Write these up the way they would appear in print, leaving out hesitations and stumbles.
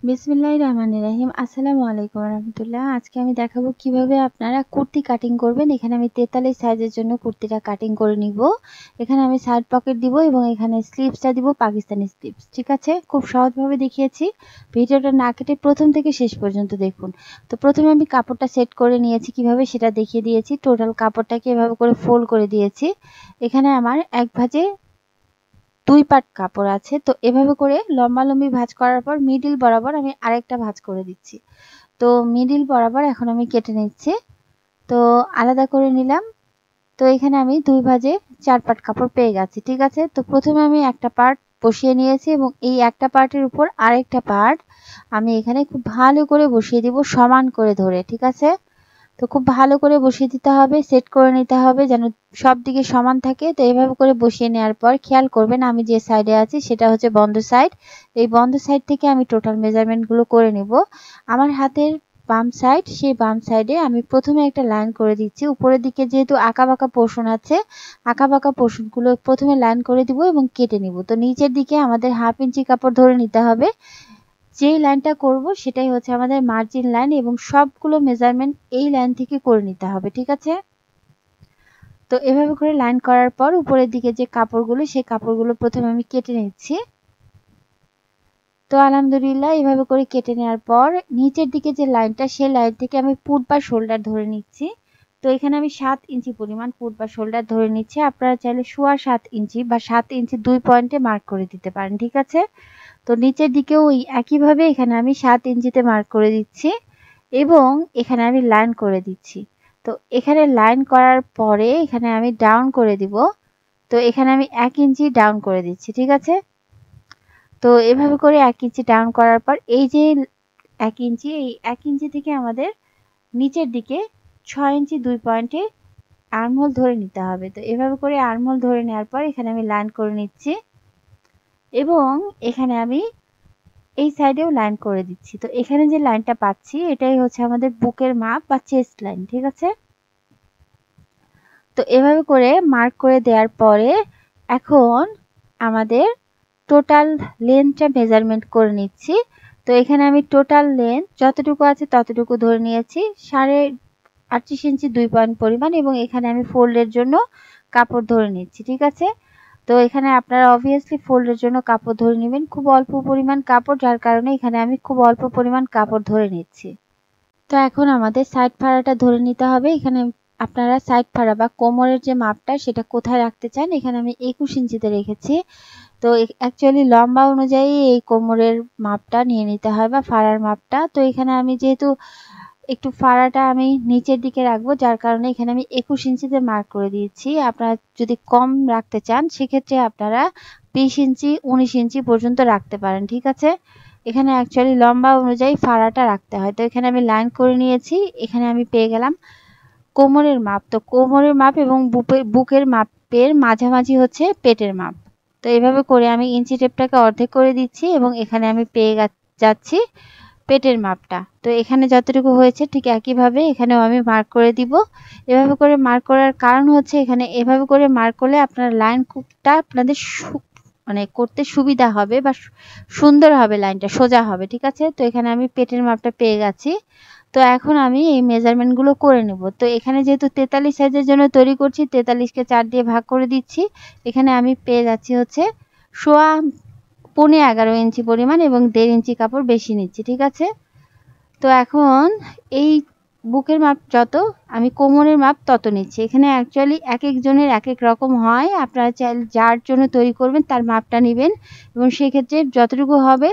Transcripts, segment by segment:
বিসমিল্লাহির রহমানির রহিম। আসসালামু আলাইকুম রহমতুল্লাহ। আজকে আমি দেখাবো কিভাবে আপনারা কুর্তি কাটিং করবেন। এখানে আমি 43 সাইজের জন্য কুর্তিটা কাটিং করে নিব। এখানে আমি সাইড পকেট দিব এবং এখানে স্লিভসটা দিব পাকিস্তানি স্লিভস। ঠিক আছে, খুব সহজভাবে দেখিয়েছি। ভিডিওটা না কেটে প্রথম থেকে শেষ পর্যন্ত দেখুন। তো প্রথমে আমি কাপড়টা সেট করে নিয়েছি, কিভাবে সেটা দেখিয়ে দিয়েছি। টোটাল কাপড়টাকে এভাবে করে ফোল্ড করে দিয়েছি। এখানে আমার এক ভাঁজে 2 পাট কাপড় আছে। তো এভাবে করে লম্বালম্বি ভাঁজ করার পর মিডল বরাবর আমি আরেকটা ভাঁজ করে দিচ্ছি। তো মিডল বরাবর এখন আমি কেটে নিচ্ছি। তো আলাদা করে নিলাম। তো এখানে আমি 2 ভাঁজে 4 পাট কাপড় পেয়ে গেছি। ঠিক আছে, তো প্রথমে আমি একটা পার্ট বসিয়ে নিয়েছি এবং এই একটা পার্টের উপর আরেকটা পার্ট আমি এখানে খুব ভালো করে বসিয়ে দিব, সমান করে ধরে। ঠিক আছে, তো খুব ভালো করে বসিয়ে দিতে হবে, সেট করে নিতে হবে যেন সব দিকে সমান থাকে। তো এইভাবে করে বসিয়ে নেওয়ার পর খেয়াল করবেন আমি যে সাইডে আছি সেটা হচ্ছে বন্ধ সাইড। এই বন্ধ সাইড থেকে আমি টোটাল মেজারমেন্টগুলো করে নেব। আমার হাতের বাম সাইড, সেই বাম সাইডে আমি প্রথমে একটা লাইন করে দিচ্ছি। উপরের দিকে যেহেতু আঁকাবাঁকা পোর্শন আছে, আঁকাবাঁকা পোর্শনগুলো প্রথমে লাইন করে দিব এবং কেটে নিব। তো নিচের দিকে আমাদের 1/2 ইঞ্চি কাপড় ধরে নিতে হবে। যেই লাইনটা করব সেটাই হচ্ছে আমাদের মার্জিন লাইন এবং সবগুলো মেজারমেন্ট এই লাইন থেকে করে নিতে হবে। ঠিক আছে, তো এভাবে করে লাইন করার পর উপরের দিকে যে কাপড়গুলো, সেই কাপড়গুলো প্রথমে আমি কেটে নিচ্ছি। তো আলহামদুলিল্লাহ এভাবে করে কেটে নেওয়ার পর নিচের দিকে যে লাইনটা, সেই লাইন থেকে আমি পুট বা শোল্ডার ধরে নিচ্ছি। তো এখানে আমি 7 ইঞ্চি পরিমাণ পুট বা শোল্ডার ধরে নিচ্ছি। আপনারা চাইলে 7.25 ইঞ্চি বা 7 ইঞ্চি 2 পয়েন্টে মার্ক করে দিতে পারেন। ঠিক আছে, তো নিচের দিকেও ওই একইভাবে এখানে আমি 7 ইঞ্চিতে মার্ক করে দিচ্ছি এবং এখানে আমি লাইন করে দিচ্ছি। তো এখানে লাইন করার পরে এখানে আমি ডাউন করে দিব। তো এখানে আমি 1 ইঞ্চি ডাউন করে দিচ্ছি। ঠিক আছে, তো এভাবে করে 1 ইঞ্চি ডাউন করার পর এই যে 1 ইঞ্চি, এই 1 ইঞ্চি থেকে আমাদের নিচের দিকে 6 ইঞ্চি 2 পয়েন্টে আর্মহোল ধরে নিতে হবে। তো এভাবে করে আর্মহোল ধরে নেওয়ার পর এখানে আমি লাইন করে নিচ্ছি এবং এখানে আমি এই সাইডেও লাইন করে দিচ্ছি। তো এখানে যে লাইনটা পাচ্ছি এটাই হচ্ছে আমাদের বুকের মাপ বা চেস্ট লাইন। ঠিক আছে, তো এভাবে করে মার্ক করে দেওয়ার পরে এখন আমাদের টোটাল লেন্থটা মেজারমেন্ট করে নিচ্ছি। তো এখানে আমি টোটাল লেন্থ যতটুকু আছে ততটুকু ধরে নিয়েছি, 38.5 ইঞ্চি 2 পয়েন্ট পরিমাণ এবং এখানে আমি ফোল্ডের জন্য কাপড় ধরে নিচ্ছি। ঠিক আছে, তো এখানে আপনারা অবভিয়াসলি ফোল্ডের জন্য কাপড় ধরে নেবেন। খুব অল্প পরিমাণ কাপড়, যার কারণে এখানে আমি খুব অল্প পরিমাণ কাপড় ধরে নিচ্ছি। তো এখন আমাদের সাইড ফাড়াটা ধরে নিতে হবে। এখানে আপনারা সাইড ফাড়া বা কোমরের যে মাপটা সেটা কোথায় রাখতে চান, এখানে আমি 21 ইঞ্চিতে রেখেছি। তো অ্যাকচুয়ালি লম্বা অনুযায়ী এই কোমরের মাপটা নিয়ে নিতে হয় বা ফাড়ার মাপটা। তো এখানে আমি যেহেতু একটু ফাড়াটা আমি নিচের দিকে রাখবো, যার কারণে এখানে আমি 21 ইঞ্চিতে মার্ক করে দিয়েছি। আপনারা যদি কম রাখতে চান সেক্ষেত্রে আপনারা 20 ইঞ্চি 19 ইঞ্চি পর্যন্ত রাখতে পারেন। ঠিক আছে, এখানে অ্যাকচুয়ালি লম্বা অনুযায়ী ফাড়াটা রাখতে হয়। তো এখানে আমি লাইন করে নিয়েছি। এখানে আমি পেয়ে গেলাম কোমরের মাপ। তো কোমরের মাপ এবং বুকের মাপের মাঝামাঝি হচ্ছে পেটের মাপ। তো এইভাবে করে আমি ইঞ্চি টেপটাকে অর্ধেক করে দিচ্ছি এবং এখানে আমি পেয়ে যাচ্ছি পেটের মাপটা। তো এখানে যতটুকু হয়েছে ঠিক একইভাবে এখানেও আমি মার্ক করে দিব। এভাবে করে মার্ক করার কারণ হচ্ছে এখানে এভাবে করে মার্ক করলে আপনার লাইন কুপটা আপনাদের মানে করতে সুবিধা হবে বা সুন্দর হবে, লাইনটা সোজা হবে। ঠিক আছে, তো এখানে আমি পেটের মাপটা পেয়ে গেছি। তো এখন আমি এই মেজারমেন্টগুলো করে নেব। তো এখানে যেহেতু 43 সাইজের জন্য তৈরি করছি, 43কে 4 দিয়ে ভাগ করে দিচ্ছি। এখানে আমি পেয়ে যাচ্ছি হচ্ছে 11.25 ইঞ্চি পরিমাণ এবং 1.5 ইঞ্চি কাপড় বেশি নিচ্ছি। ঠিক আছে, তো এখন এই বুকের মাপ যত, আমি কোমরের মাপ তত নিচ্ছি। এখানে অ্যাকচুয়ালি এক একজনের এক এক রকম হয়। আপনারা চাইলে যার জন্য তৈরি করবেন তার মাপটা নেবেন এবং সেক্ষেত্রে যতটুকু হবে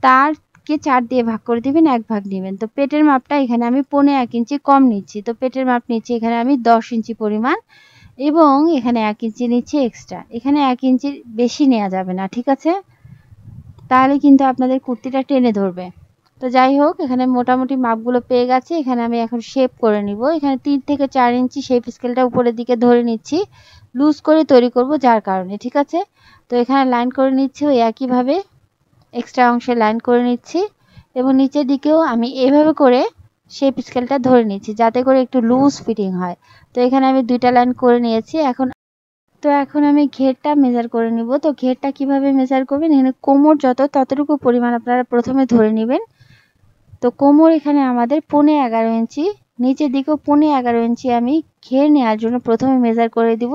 তারকে 4 দিয়ে ভাগ করে দিবেন, 1 ভাগ নেবেন। তো পেটের মাপটা এখানে আমি 1.25 ইঞ্চি কম নিচ্ছি। তো পেটের মাপ নিচ্ছি এখানে আমি 10 ইঞ্চি পরিমাণ এবং এখানে 1 ইঞ্চি নিচ্ছি এক্সট্রা। এখানে 1 ইঞ্চির বেশি নেওয়া যাবে না। ঠিক আছে, তাহলে কিন্তু আপনাদের কুর্তিটা টেনে ধরবে। তো যাই হোক, এখানে মোটামুটি মাপগুলো পেয়ে গেছি। এখানে আমি এখন শেপ করে নিব। এখানে 3 থেকে 4 ইঞ্চি শেপ স্কেলটা উপরের দিকে ধরে নিচ্ছি, লুজ করে তৈরি করব যার কারণে। ঠিক আছে, তো এখানে লাইন করে নিচ্ছি ওই একইভাবে এক্সট্রা অংশে লাইন করে নিচ্ছি এবং নিচের দিকেও আমি এভাবে করে শেপ স্কেলটা ধরে নিচ্ছি যাতে করে একটু লুজ ফিটিং হয়। তো এখানে আমি 2টা লাইন করে নিয়েছি। এখন তো এখন আমি ঘেরটা মেজার করে নিব। তো ঘেরটা কিভাবে মেজার করবেন, এখানে কোমর যত ততটুকু পরিমাণ আপনারা প্রথমে ধরে নেবেন। তো কোমর এখানে আমাদের 11.5 ইঞ্চি, নিচের দিকেও 11.5 ইঞ্চি আমি ঘের নেওয়ার জন্য প্রথমে মেজার করে দিব।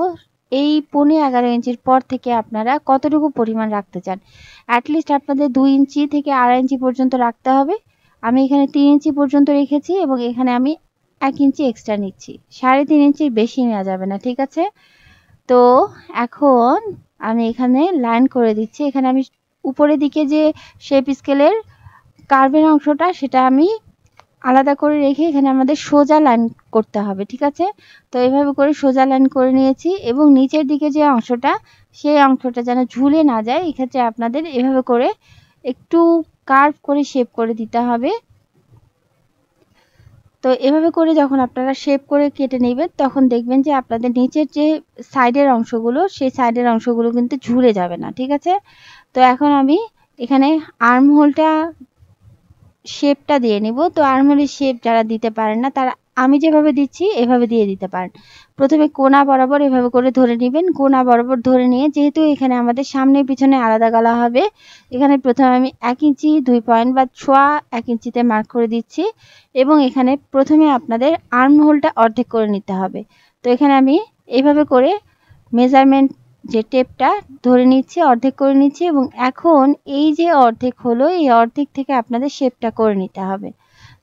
এই 11.5 ইঞ্চির পর থেকে আপনারা কতটুকু পরিমাণ রাখতে চান, অ্যাটলিস্ট আপনাদের 2 ইঞ্চি থেকে 2.5 ইঞ্চি পর্যন্ত রাখতে হবে। আমি এখানে 3 ইঞ্চি পর্যন্ত রেখেছি এবং এখানে আমি 1 ইঞ্চি এক্সট্রা নিচ্ছি, 3.5 ইঞ্চির বেশি নেওয়া যাবে না, ঠিক আছে। তো এখন আমি এখানে লাইন করে দিচ্ছি। এখানে আমি উপরের দিকে যে শেপ স্কেলের কার্ভের অংশটা সেটা আমি আলাদা করে রেখে এখানে আমাদের সোজা লাইন করতে হবে, ঠিক আছে। তো এইভাবে করে সোজা লাইন করে নিয়েছি এবং নিচের দিকে যে অংশটা সেই অংশটা যেন ঝুলে না যায়, এক্ষেত্রে আপনাদের এভাবে করে একটু কার্ভ করে শেপ করে দিতে হবে। তো এভাবে করে যখন আপনারা শেপ করে কেটে নেবেন তখন দেখবেন যে আপনাদের নিচের যে সাইডের অংশগুলো সেই সাইডের অংশগুলো কিন্তু ঝুলে যাবে না, ঠিক আছে। তো এখন আমি এখানে আর্ম হোলটা শেপটা দিয়ে নিব। তো আর্মহোলের শেপ যারা দিতে পারেন না তারা আমি যেভাবে দিচ্ছি এভাবে দিয়ে দিতে পারেন। প্রথমে কোণা বরাবর এভাবে করে ধরে নেবেন। কোণা বরাবর ধরে নিয়ে, যেহেতু এখানে আমাদের সামনে পিছনে আলাদা গলা হবে, এখানে প্রথমে আমি 1 ইঞ্চি 2 পয়েন্ট বা 1 ইঞ্চিতে মার্ক করে দিচ্ছি এবং এখানে প্রথমে আপনাদের আর্মহোলটা অর্ধেক করে নিতে হবে। তো এখানে আমি এইভাবে করে মেজারমেন্ট যে টেপটা ধরে নিচ্ছি, অর্ধেক করে নিচ্ছি এবং এখন এই যে অর্ধেক হলো এই অর্ধেক থেকে আপনাদের শেপটা করে নিতে হবে।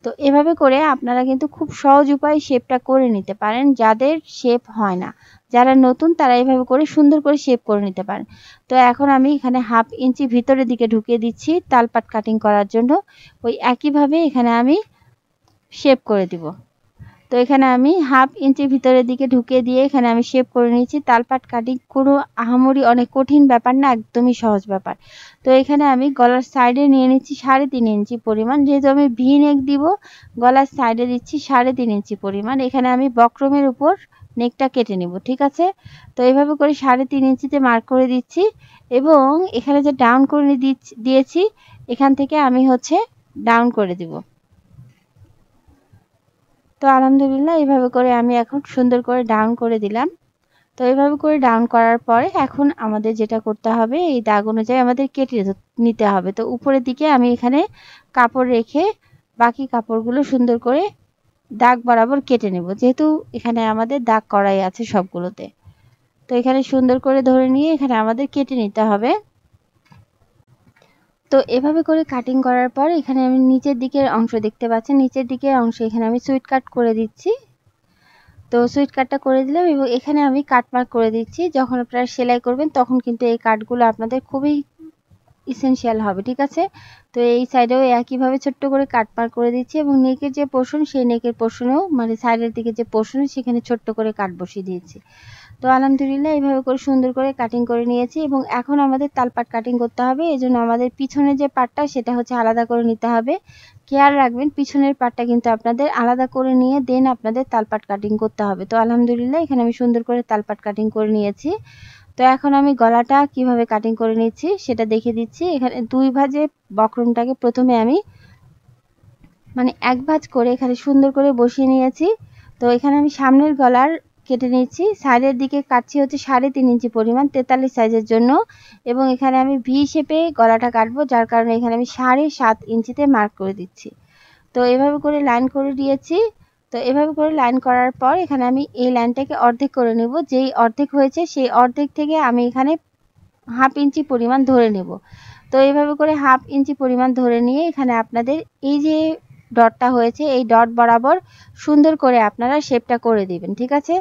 তো এভাবে করে আপনারা কিন্তু খুব সহজ উপায়ে শেপটা করে নিতে পারেন। যাদের শেপ হয় না, যারা নতুন তারা এইভাবে করে সুন্দর করে শেপ করে নিতে পারেন। তো এখন আমি এখানে 1/2 ইঞ্চি ভিতরের দিকে ঢুকিয়ে দিচ্ছি তালপাট কাটিং করার জন্য। ওই একইভাবে এখানে আমি শেপ করে দিব। তো এখানে আমি 1/2 ইঞ্চি ভিতরের দিকে ঢুকিয়ে দিয়ে এখানে আমি শেপ করে নিয়েছি। তালপাট কাটিং কোনো আহামরি অনেক কঠিন ব্যাপার না, একদমই সহজ ব্যাপার। তো এখানে আমি গলার সাইডে নিয়ে নিচ্ছি 3.5 ইঞ্চি পরিমাণ, যেহেতু আমি ভি নেক দিব গলার সাইডে দিচ্ছি 3.5 ইঞ্চি পরিমাণ। এখানে আমি বক্রমের উপর নেকটা কেটে নিব, ঠিক আছে। তো এইভাবে করে 3.5 ইঞ্চিতে মার্ক করে দিচ্ছি এবং এখানে যে ডাউন করে দিয়েছি এখান থেকে আমি হচ্ছে ডাউন করে দিব। তো আলহামদুলিল্লাহ এইভাবে করে আমি এখন সুন্দর করে ডাউন করে দিলাম। তো এইভাবে করে ডাউন করার পরে এখন আমাদের যেটা করতে হবে, এই দাগ অনুযায়ী আমাদের কেটে নিতে হবে। তো উপরের দিকে আমি এখানে কাপড় রেখে বাকি কাপড়গুলো সুন্দর করে দাগ বরাবর কেটে নেব, যেহেতু এখানে আমাদের দাগ করাই আছে সবগুলোতে। তো এখানে সুন্দর করে ধরে নিয়ে এখানে আমাদের কেটে নিতে হবে। তো এভাবে করে কাটিং করার পর এখানে আমি নিচের দিকের অংশ দেখতে পাচ্ছি, নিচের দিকের অংশ এখানে আমি সুইট কাট করে দিচ্ছি। তো সুইট কাটটা করে দিলাম এবং এখানে আমি কাট মার্ক করে দিচ্ছি। যখন আপনারা সেলাই করবেন তখন কিন্তু এই কাটগুলো আপনাদের খুবই ইসেনশিয়াল হবে, ঠিক আছে। তো এই সাইডেও একইভাবে ছোট্ট করে কাট মার্ক করে দিচ্ছি এবং নেকের যে পোর্শন সেই নেকের পোর্শনেও মানে সাইডের দিকে যে পোর্শন সেখানে ছোট্ট করে কাট বসিয়ে দিয়েছি। তো আলহামদুলিল্লাহ এইভাবে করে সুন্দর করে কাটিং করে নিয়েছি এবং এখন আমাদের তালপাট কাটিং করতে হবে। এই জন্য আমাদের পিছনের যে পাটটা সেটা হচ্ছে আলাদা করে নিতে হবে। খেয়াল রাখবেন পিছনের পাটটা কিন্তু আপনাদের আলাদা করে নিয়ে দেন আপনাদের তালপাট কাটিং করতে হবে। তো আলহামদুলিল্লাহ এখানে আমি সুন্দর করে তালপাট কাটিং করে নিয়েছি। তো এখন আমি গলাটা কিভাবে কাটিং করে নিচ্ছি সেটা দেখে দিচ্ছি। এখানে 2 ভাঁজে বক্রমটাকে প্রথমে আমি মানে 1 ভাঁজ করে এখানে সুন্দর করে বসিয়ে নিয়েছি। তো এখানে আমি সামনের গলার কেটে নিচ্ছি, সাইডের দিকে কাটছি হচ্ছে 3.5 ইঞ্চি পরিমাণ 43 সাইজের জন্য এবং এখানে আমি ভি শেপে গলাটা কাটবো, যার কারণে এখানে আমি 7.5 ইঞ্চিতে মার্ক করে দিচ্ছি। তো এভাবে করে লাইন করে দিয়েছি। তো এভাবে করে লাইন করার পর এখানে আমি এই লাইনটাকে অর্ধেক করে নেব। যেই অর্ধেক হয়েছে সেই অর্ধেক থেকে আমি এখানে 1/2 ইঞ্চি পরিমাণ ধরে নেব। তো এইভাবে করে 1/2 ইঞ্চি পরিমাণ ধরে নিয়ে এখানে আপনাদের এই যে ডটটা হয়েছে এই ডট বরাবর সুন্দর করে আপনারা শেপটা করে দিবেন, ঠিক আছে।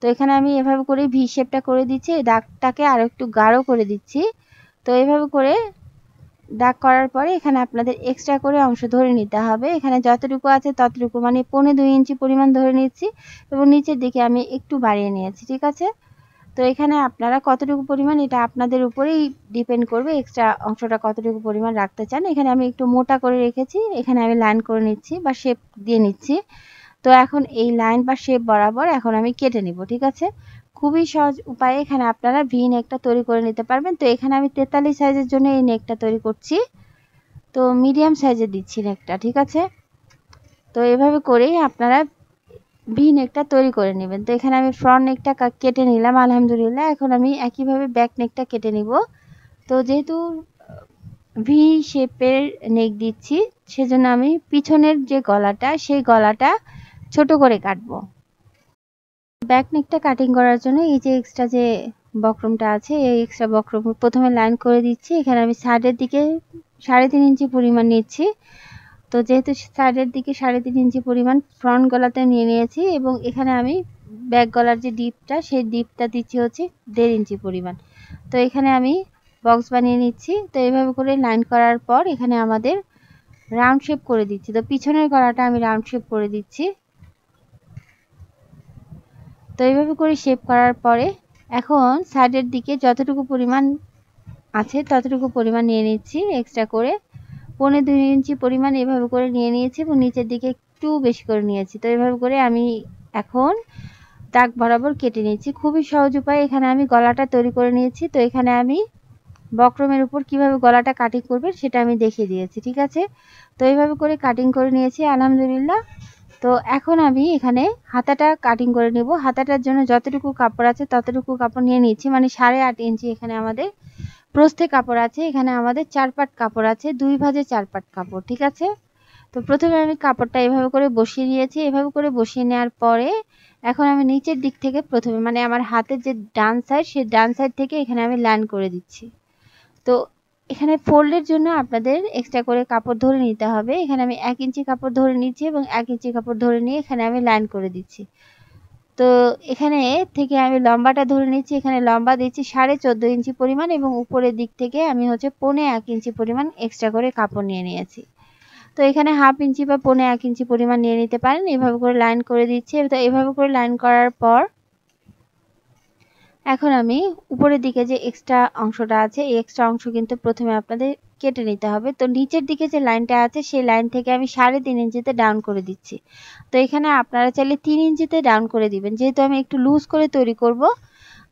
তো এখানে আমি এভাবে করে ভি শেপটা করে দিচ্ছি, এই দাগটাকে আরো একটু গাঢ় করে দিচ্ছি। তো এইভাবে করে দাগ করার পরে এখানে আপনাদের এক্সট্রা করে অংশ ধরে নিতে হবে। এখানে যতটুকু আছে ততটুকু মানে 2.25 ইঞ্চি পরিমাণ ধরে নিচ্ছি এবং নিচের দিকে আমি একটু বাড়িয়ে নিয়েছি, ঠিক আছে। তো এখানে আপনারা কতটুকু পরিমাণ এটা আপনাদের উপরেই ডিপেন্ড করবে, এক্সট্রা অংশটা কতটুকু পরিমাণ রাখতে চান। এখানে আমি একটু মোটা করে রেখেছি, এখানে আমি লাইন করে নিচ্ছি বা শেপ দিয়ে নিচ্ছি। তো এখন এই লাইন বা শেপ বরাবর এখন আমি কেটে নিব, ঠিক আছে। খুবই সহজ উপায়ে এখানে আপনারা ভি নেকটা তৈরি করে নিতে পারবেন। তো এখানে আমি 43 সাইজের জন্য এই নেকটা তৈরি করছি। তো মিডিয়াম সাইজে দিচ্ছি নেকটা, ঠিক আছে। তো এভাবে করেই আপনারা ভি নেকটা তৈরি করে নেবেন। তো এখানে আমি ফ্রন্ট নেকটা কেটে নিলাম আলহামদুলিল্লাহ। এখন আমি একইভাবে ব্যাক নেকটা কেটে নিব। তো যেহেতু ভি শেপের নেক দিচ্ছি, সেজন্য আমি পিছনের যে গলাটা সেই গলাটা ছোট করে কাটবো। ব্যাক নেকটা কাটিং করার জন্য এই যে এক্সট্রা যে বক্রমটা আছে, এই এক্সট্রা বক্রম প্রথমে লাইন করে দিচ্ছি। এখানে আমি সাইডের দিকে 3.5 ইঞ্চি পরিমাণ নিচ্ছি। তো যেহেতু সাইডের দিকে 3.5 ইঞ্চি পরিমাণ ফ্রন্ট গলাতে নিয়ে নিয়েছি এবং এখানে আমি ব্যাক গলার যে ডিপটা সেই ডিপটা দিচ্ছি হচ্ছে 1.5 ইঞ্চি পরিমাণ। তো এখানে আমি বক্স বানিয়ে নিচ্ছি। তো এইভাবে করে লাইন করার পর এখানে আমাদের রাউন্ড শেপ করে দিচ্ছি। তো পিছনের গলাটা আমি রাউন্ড শেপ করে দিচ্ছি। তো এইভাবে করে শেপ করার পরে এখন সাইডের দিকে যতটুকু পরিমাণ আছে ততটুকু পরিমাণ নিয়ে নিচ্ছি এক্সট্রা করে। 1.25 ইঞ্চি পরিমাণ এভাবে করে নিয়ে নিয়েছি এবং নিচের দিকে একটু বেশি করে নিয়েছি। তো এইভাবে করে আমি এখন দাগ বরাবর কেটে নিয়েছি। খুবই সহজ উপায়। এখানে আমি গলাটা তৈরি করে নিয়েছি। তো এখানে আমি বক্রমের উপর কিভাবে গলাটা কাটিং করবে সেটা আমি দেখিয়ে দিয়েছি, ঠিক আছে। তো এইভাবে করে কাটিং করে নিয়েছি আলহামদুলিল্লাহ। তো এখন আমি এখানে হাতাটা কাটিং করে নেব। হাতাটার জন্য যতটুকু কাপড় আছে ততটুকু কাপড় নিয়ে নিচ্ছি, মানে 8.5 ইঞ্চি এখানে আমাদের প্রস্থে কাপড় আছে। এখানে আমাদের 4 পাট কাপড় আছে, 2 ভাঁজে 4 পাট কাপড়, ঠিক আছে। তো প্রথমে আমি কাপড়টা এভাবে করে বসিয়ে নিয়েছি। এভাবে করে বসিয়ে নেওয়ার পরে এখন আমি নিচের দিক থেকে প্রথমে, মানে আমার হাতের যে ডান সাইড সেই ডান সাইড থেকে এখানে আমি লাইন করে দিচ্ছি। তো এখানে ফোল্ডের জন্য আপনাদের এক্সট্রা করে কাপড় ধরে নিতে হবে। এখানে আমি 1 ইঞ্চি কাপড় ধরে নিচ্ছি এবং 1 ইঞ্চি কাপড় ধরে নিয়ে এখানে আমি লাইন করে দিচ্ছি। তো এখানে থেকে আমি লম্বাটা ধরে নিচ্ছি। এখানে লম্বা দিচ্ছি 14.5 ইঞ্চি পরিমাণ এবং উপরের দিক থেকে আমি হচ্ছে 1.25 ইঞ্চি পরিমাণ এক্সট্রা করে কাপড় নিয়ে নিয়েছি। তো এখানে 1/2 ইঞ্চি বা 1.25 ইঞ্চি পরিমাণ নিয়ে নিতে পারেন। এভাবে করে লাইন করে দিচ্ছি। তো এভাবে করে লাইন করার পর এখন আমি উপরের দিকে যে এক্সট্রা অংশটা আছে এই এক্সট্রা অংশ কিন্তু প্রথমে আপনাদের কেটে নিতে হবে। তো নিচের দিকে যে লাইনটা আছে সেই লাইন থেকে আমি 3.5 ইঞ্চিতে ডাউন করে দিচ্ছি। তো এখানে আপনারা চাইলে 3 ইঞ্চিতে ডাউন করে দিবেন, যেহেতু আমি একটু লুজ করে তৈরি করব।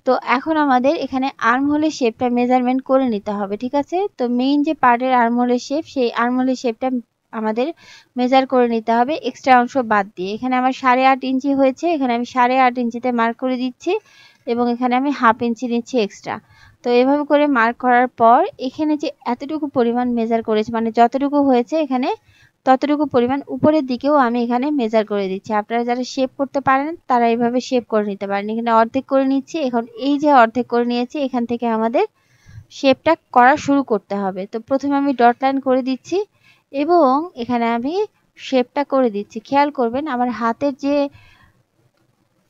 তো এখন আমাদের এখানে আর্মহোলের শেপটা মেজারমেন্ট করে নিতে হবে, ঠিক আছে। তো মেইন যে পার্টের আর্মহোলের শেপ, সেই আর্মহোলের শেপটা আমাদের মেজার করে নিতে হবে এক্সট্রা অংশ বাদ দিয়ে। এখানে আমার 8.5 ইঞ্চি হয়েছে, এখানে আমি 8.5 ইঞ্চিতে মার্ক করে দিচ্ছি এবং এখানে আমি 1/2 ইঞ্চি নিচ্ছি এক্সট্রা। তো এভাবে করে মার্ক করার পর এখানে যে এতটুকু পরিমাণ মেজার করেছি, মানে যতটুকু হয়েছে এখানে ততটুকু পরিমাণ উপরের দিকেও আমি এখানে মেজার করে দিচ্ছি। আপনারা যারা শেপ করতে পারেন তারা এইভাবে শেপ করে নিতে পারেন। এখানে অর্ধেক করে নিচ্ছি। এখন এই যে অর্ধেক করে নিয়েছি এখান থেকে আমাদের শেপটা করা শুরু করতে হবে। তো প্রথমে আমি ডট লাইন করে দিচ্ছি এবং এখানে আমি শেপটা করে দিচ্ছি। খেয়াল করবেন আমার হাতের যে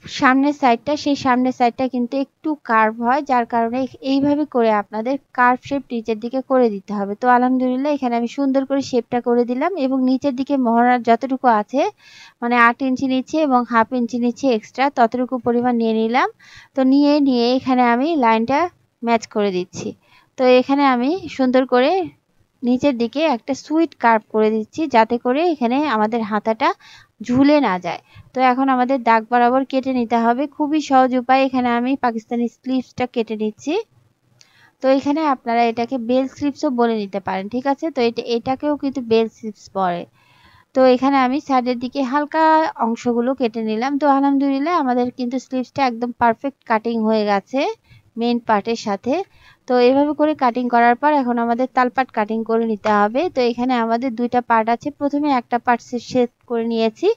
সামনের সাইডটা, সেই সামনের সাইডটা কিন্তু একটু কার্ভ হয়, যার কারণে এইভাবে করে আপনাদের কার্ভ শেপ নিচের দিকে করে দিতে হবে। তো আলহামদুলিল্লাহ এখানে আমি সুন্দর করে শেপটা করে দিলাম এবং নিচের দিকে মহড়ার যতটুকু আছে, মানে 8 ইঞ্চি নিচ্ছি এবং 1/2 ইঞ্চি নিচ্ছি এক্সট্রা, ততটুকু পরিমাণ নিয়ে নিলাম। তো নিয়ে এখানে আমি লাইনটা ম্যাচ করে দিচ্ছি। তো এখানে আমি সুন্দর করে নিচের দিকে একটা সুইট কার্ভ করে দিচ্ছি, যাতে করে এখানে আমাদের হাতাটা ঝুলে না যায়। তো এখন আমাদের দাগ বরাবর কেটে নিতে হবে। খুবই সহজ উপায়। এখানে আমি পাকিস্তানি স্লিভসটা কেটে নিচ্ছি। তো এখানে আপনারা এটাকে বেল স্লিভসও বলে নিতে পারেন, ঠিক আছে। তো এটাকেও কিন্তু বেল স্লিভস পরে। তো এখানে আমি সাইডের দিকে হালকা অংশগুলো কেটে নিলাম। তো আলহামদুলিল্লাহ আমাদের কিন্তু স্লিভসটা একদম পারফেক্ট কাটিং হয়ে গেছে মেইন পার্টের সাথে। তো এভাবে করে কাটিং করার পর এখন আমাদের তালপাট কাটিং করে নিতে হবে। তো এখানে আমাদের 2টা পার্ট আছে। প্রথমে একটা পার্ট সেট করে নিয়েছি।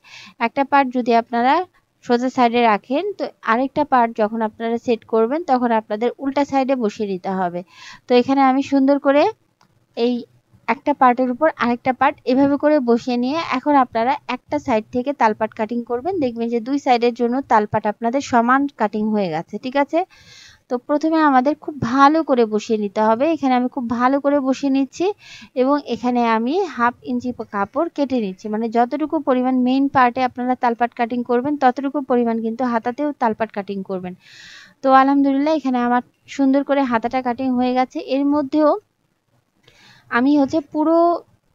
একটা পার্ট যদি আপনারা সোজা সাইডে রাখেন, তো আরেকটা পার্ট যখন আপনারা সেট করবেন তখন আপনাদের উল্টা সাইডে বসিয়ে দিতে হবে। তো এখানে আমি সুন্দর করে এই একটা পার্টের উপর আরেকটা পার্ট এভাবে করে বসিয়ে নিয়ে এখন আপনারা একটা সাইড থেকে তালপাট কাটিং করবেন। দেখবেন যে 2 সাইডের জন্য তালপাট আপনাদের সমান কাটিং হয়ে গেছে, ঠিক আছে। তো প্রথমে আমাদের খুব ভালো করে বসিয়ে নিতে হবে। এখানে আমি খুব ভালো করে বসিয়ে নিচ্ছি এবং এখানে আমি 1/2 ইঞ্চি কাপড় কেটে নিচ্ছি, মানে যতটুকু পরিমাণ মেইন পার্টে আপনারা তালপাট কাটিং করবেন ততটুকু পরিমাণ কিন্তু হাতাতেও তালপাট কাটিং করবেন। তো আলহামদুলিল্লাহ এখানে আমার সুন্দর করে হাতাটা কাটিং হয়ে গেছে। এর মধ্যেও আমি হচ্ছে পুরো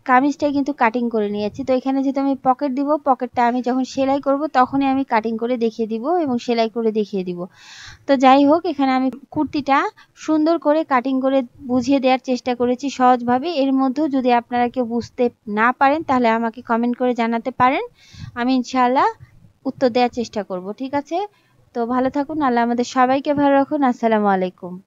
কামিজটাই কিন্তু কাটিং করে নিয়েছি। তো এখানে যেহেতু আমি পকেট দিব, পকেটটা আমি যখন সেলাই করব তখনই আমি কাটিং করে দেখিয়ে দিব এবং সেলাই করে দেখিয়ে দিব। তো যাই হোক, এখানে আমি কুর্তিটা সুন্দর করে কাটিং করে বুঝিয়ে দেওয়ার চেষ্টা করেছি সহজভাবে। এর মধ্যেও যদি আপনারা কেউ বুঝতে না পারেন তাহলে আমাকে কমেন্ট করে জানাতে পারেন। আমি ইনশাআল্লাহ উত্তর দেওয়ার চেষ্টা করব, ঠিক আছে? তো ভালো থাকুন, আল্লাহ আমাদের সবাইকে ভালো রাখুন। আসসালামু আলাইকুম।